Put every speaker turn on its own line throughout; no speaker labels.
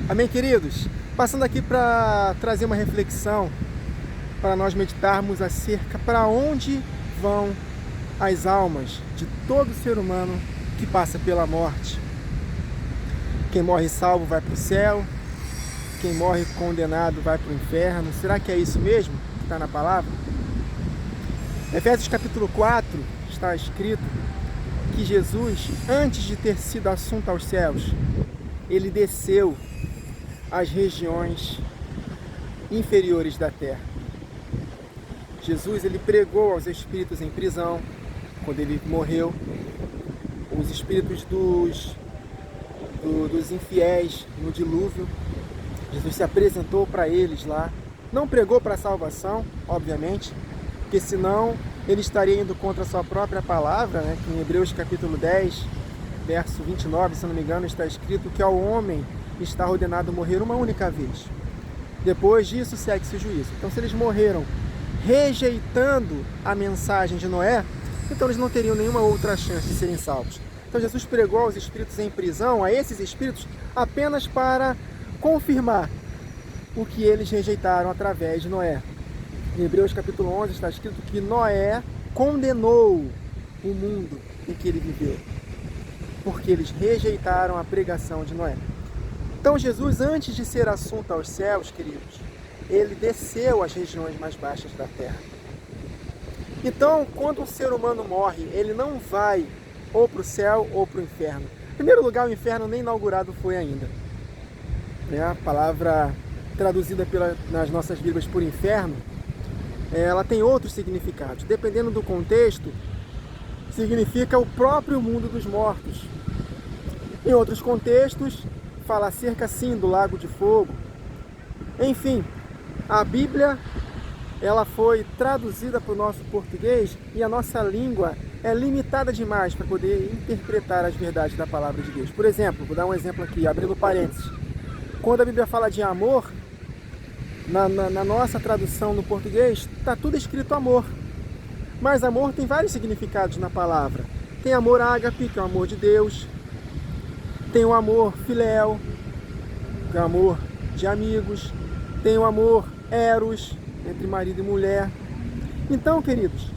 Amém, queridos? Passando aqui para trazer uma reflexão, para nós meditarmos acerca para onde vão as almas de todo ser humano que passa pela morte. Quem morre salvo vai para o céu, quem morre condenado vai para o inferno. Será que é isso mesmo que está na palavra? Efésios capítulo 4 está escrito que Jesus, antes de ter sido assunto aos céus, ele desceu às regiões inferiores da terra. Jesus, ele pregou aos espíritos em prisão, quando ele morreu, os espíritos dos infiéis no dilúvio. Jesus se apresentou para eles lá, não pregou para a salvação, obviamente, porque senão ele estaria indo contra a sua própria palavra, né? Que em Hebreus capítulo 10, verso 29, se não me engano, está escrito que ao homem está ordenado morrer uma única vez. Depois disso segue-se o juízo. Então, se eles morreram rejeitando a mensagem de Noé, então eles não teriam nenhuma outra chance de serem salvos. Então Jesus pregou aos espíritos em prisão, a esses espíritos, apenas para confirmar o que eles rejeitaram através de Noé. Em Hebreus capítulo 11 está escrito que Noé condenou o mundo em que ele viveu, porque eles rejeitaram a pregação de Noé. Então Jesus, antes de ser assunto aos céus, queridos, ele desceu às regiões mais baixas da terra. Então, quando um ser humano morre, ele não vai ou para o céu ou para o inferno. Em primeiro lugar, o inferno nem inaugurado foi ainda. A palavra traduzida nas nossas Bíblias por inferno, ela tem outros significados. Dependendo do contexto, significa o próprio mundo dos mortos. Em outros contextos, fala acerca sim do lago de fogo. Enfim, a Bíblia ela foi traduzida para o nosso português e a nossa língua é limitada demais para poder interpretar as verdades da palavra de Deus. Por exemplo, vou dar um exemplo aqui, abrindo parênteses. Quando a Bíblia fala de amor, na nossa tradução no português, está tudo escrito amor. Mas amor tem vários significados na palavra. Tem amor ágape, que é o amor de Deus. Tem o amor filéu, que é o amor de amigos. Tem o amor eros, entre marido e mulher. Então, queridos,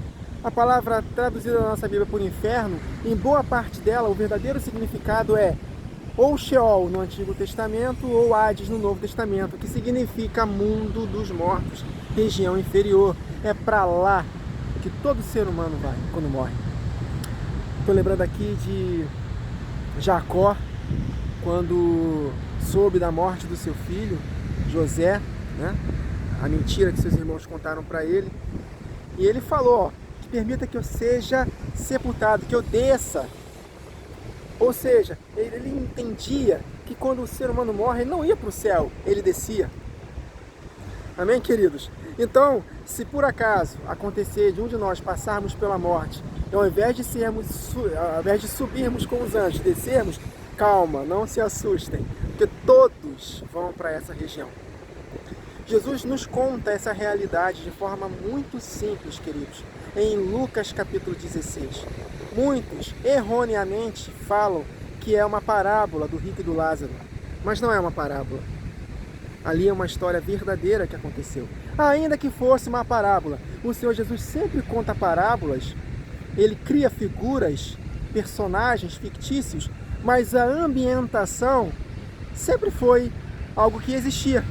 a palavra traduzida na nossa Bíblia por inferno, em boa parte dela, o verdadeiro significado é ou Sheol no Antigo Testamento ou Hades no Novo Testamento, que significa mundo dos mortos, região inferior. É para lá que todo ser humano vai quando morre. Estou lembrando aqui de Jacó, quando soube da morte do seu filho, José, né? A mentira que seus irmãos contaram para ele. E ele falou, que permita que eu seja sepultado, que eu desça. Ou seja, ele entendia que quando o ser humano morre, ele não ia para o céu, ele descia. Amém, queridos? Então, se por acaso acontecer de um de nós passarmos pela morte, ao invés de subirmos com os anjos, descermos, calma, não se assustem, porque todos vão para essa região. Jesus nos conta essa realidade de forma muito simples, queridos, em Lucas capítulo 16. Muitos erroneamente falam que é uma parábola do rico e do Lázaro, mas não é uma parábola. Ali é uma história verdadeira que aconteceu. Ainda que fosse uma parábola, o Senhor Jesus sempre conta parábolas, ele cria figuras, personagens fictícios, mas a ambientação sempre foi algo que existia.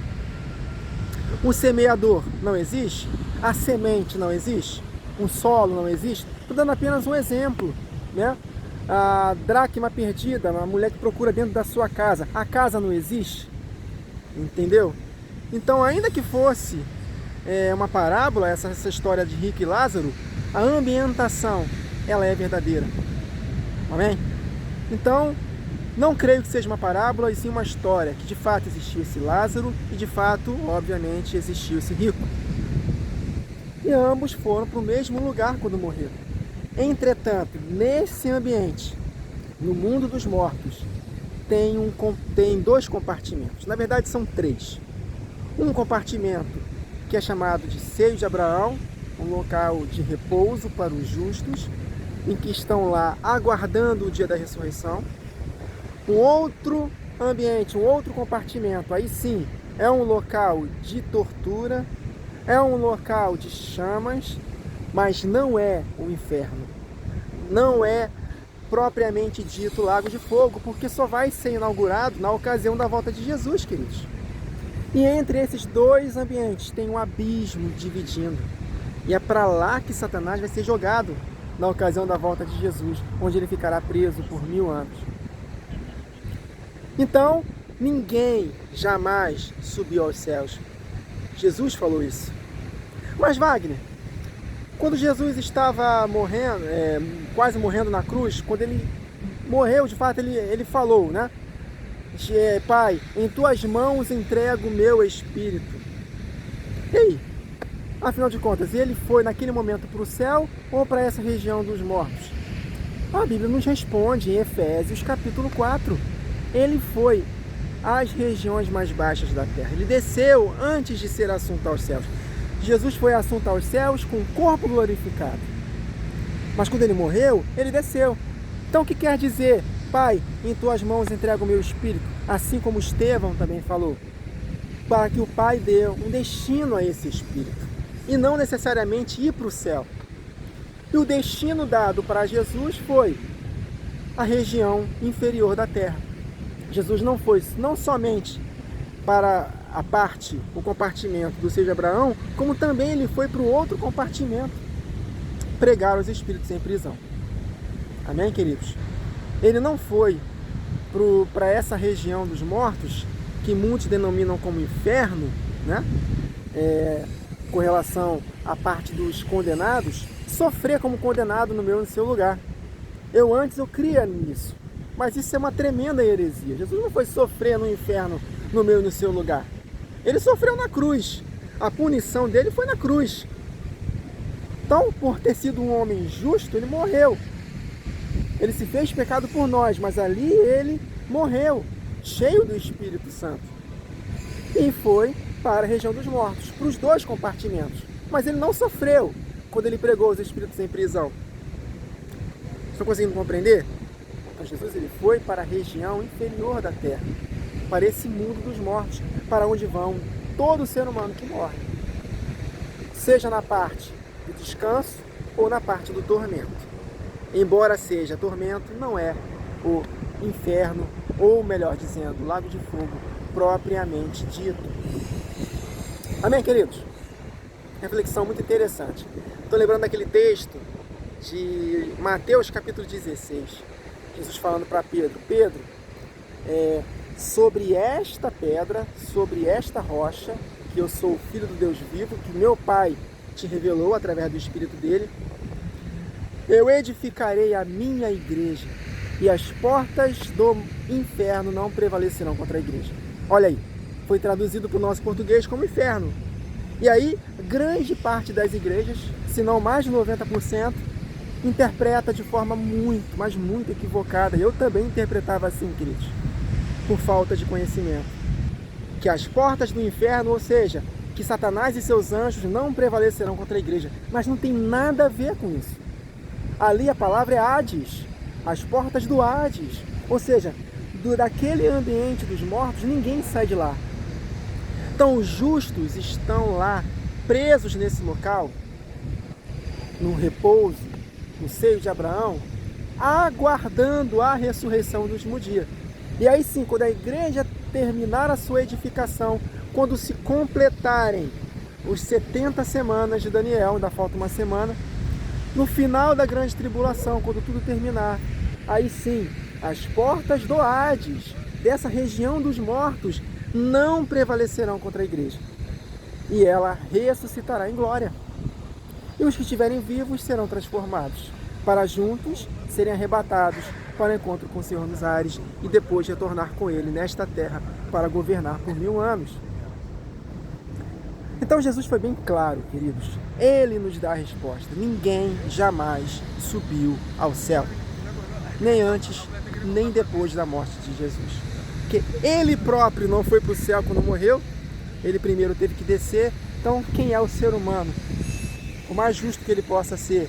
O semeador não existe? A semente não existe? Um solo não existe? Estou dando apenas um exemplo, né? A dracma perdida, uma mulher que procura dentro da sua casa, a casa não existe? Entendeu? Então, ainda que fosse uma parábola, essa história de rico e Lázaro, a ambientação, ela é verdadeira. Amém? Então, não creio que seja uma parábola, e sim uma história, que de fato existiu esse Lázaro e de fato, obviamente, existiu esse rico. E ambos foram para o mesmo lugar quando morreram. Entretanto, nesse ambiente, no mundo dos mortos, tem dois compartimentos. Na verdade, são três. Um compartimento que é chamado de seio de Abraão, um local de repouso para os justos, em que estão lá aguardando o dia da ressurreição. Um outro ambiente, um outro compartimento, aí sim, é um local de tortura, é um local de chamas, mas não é o inferno. Não é propriamente dito lago de fogo, porque só vai ser inaugurado na ocasião da volta de Jesus, queridos. E entre esses dois ambientes tem um abismo dividindo. E é para lá que Satanás vai ser jogado na ocasião da volta de Jesus, onde ele ficará preso por 1000 anos. Então, ninguém jamais subiu aos céus. Jesus falou isso. Mas Wagner, quando Jesus estava morrendo, quase morrendo na cruz, quando ele morreu, de fato, ele falou, né? Pai, em tuas mãos entrego o meu espírito. E aí? Afinal de contas, ele foi naquele momento para o céu ou para essa região dos mortos? A Bíblia nos responde em Efésios capítulo 4. Ele foi às regiões mais baixas da terra. Ele desceu antes de ser assunto aos céus. Jesus foi assunto aos céus com o corpo glorificado. Mas quando ele morreu, ele desceu. Então o que quer dizer? Pai, em tuas mãos entrego o meu espírito, assim como Estevão também falou, para que o Pai dê um destino a esse espírito, e não necessariamente ir para o céu. E o destino dado para Jesus foi a região inferior da terra. Jesus não foi não somente para a parte, o compartimento do seio de Abraão, como também ele foi para o outro compartimento, pregar os espíritos em prisão. Amém, queridos? Ele não foi para essa região dos mortos, que muitos denominam como inferno, né? Com relação à parte dos condenados, sofrer como condenado no meu e no seu lugar. Eu cria nisso, mas isso é uma tremenda heresia. Jesus não foi sofrer no inferno no meu e no seu lugar. Ele sofreu na cruz. A punição dele foi na cruz. Então, por ter sido um homem justo, ele morreu. Ele se fez pecado por nós, mas ali ele morreu, cheio do Espírito Santo. E foi para a região dos mortos, para os dois compartimentos. Mas ele não sofreu quando ele pregou os espíritos em prisão. Estão conseguindo compreender? Então Jesus ele foi para a região inferior da terra, para esse mundo dos mortos, para onde vão todo ser humano que morre. Seja na parte do descanso ou na parte do tormento. Embora seja tormento, não é o inferno, ou melhor dizendo, lago de fogo, propriamente dito. Amém, queridos? Reflexão muito interessante. Estou lembrando daquele texto de Mateus capítulo 16. Jesus falando para Pedro, Pedro, sobre esta pedra, sobre esta rocha, que eu sou o Filho do Deus vivo, que meu Pai te revelou através do Espírito dele, eu edificarei a minha igreja, e as portas do inferno não prevalecerão contra a igreja. Olha aí, foi traduzido para o nosso português como inferno. E aí, grande parte das igrejas, se não mais de 90%, interpreta de forma muito, mas muito equivocada. Eu também interpretava assim, queridos, por falta de conhecimento. Que as portas do inferno, ou seja, que Satanás e seus anjos não prevalecerão contra a igreja. Mas não tem nada a ver com isso. Ali a palavra é Hades, as portas do Hades. Ou seja, daquele ambiente dos mortos, ninguém sai de lá. Então os justos estão lá, presos nesse local, no repouso, no seio de Abraão, aguardando a ressurreição do último dia. E aí sim, quando a igreja terminar a sua edificação, quando se completarem os 70 semanas de Daniel, ainda falta uma semana, no final da grande tribulação, quando tudo terminar, aí sim, as portas do Hades, dessa região dos mortos, não prevalecerão contra a igreja. E ela ressuscitará em glória. E os que estiverem vivos serão transformados, para juntos serem arrebatados para o encontro com o Senhor nos ares e depois retornar com Ele nesta terra para governar por 1000 anos. Então Jesus foi bem claro, queridos. Ele nos dá a resposta. Ninguém jamais subiu ao céu. Nem antes, nem depois da morte de Jesus. Porque Ele próprio não foi para o céu quando morreu. Ele primeiro teve que descer. Então, quem é o ser humano? O mais justo que ele possa ser,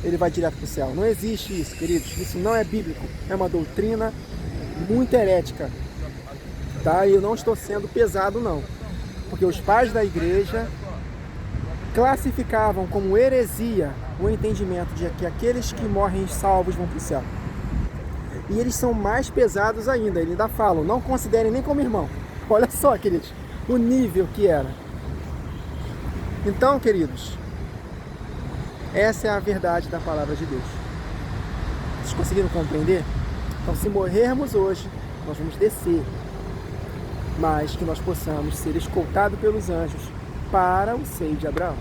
ele vai direto para o céu. Não existe isso, queridos. Isso não é bíblico. É uma doutrina muito herética. tá? E eu não estou sendo pesado, não. Porque os pais da igreja classificavam como heresia o entendimento de que aqueles que morrem salvos vão para o céu. E eles são mais pesados ainda, eles ainda falam, não considerem nem como irmão. Olha só, queridos, o nível que era. Então, queridos, essa é a verdade da palavra de Deus. Vocês conseguiram compreender? Então, se morrermos hoje, nós vamos descer, mas que nós possamos ser escoltados pelos anjos para o seio de Abraão.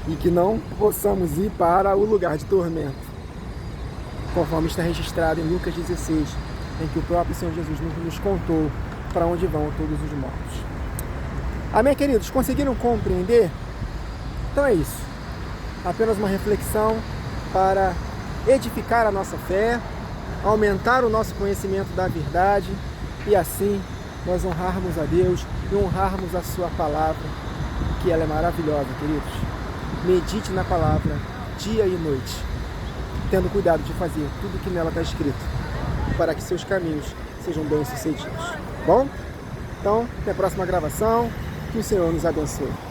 E que não possamos ir para o lugar de tormento, conforme está registrado em Lucas 16, em que o próprio Senhor Jesus nos contou para onde vão todos os mortos. Amém, queridos? Conseguiram compreender? Então é isso. Apenas uma reflexão para edificar a nossa fé, aumentar o nosso conhecimento da verdade e assim nós honrarmos a Deus e honrarmos a sua palavra, que ela é maravilhosa, queridos. Medite na palavra dia e noite, tendo cuidado de fazer tudo o que nela está escrito, para que seus caminhos sejam bem-sucedidos. Bom? Então, até a próxima gravação. Que o Senhor nos abençoe.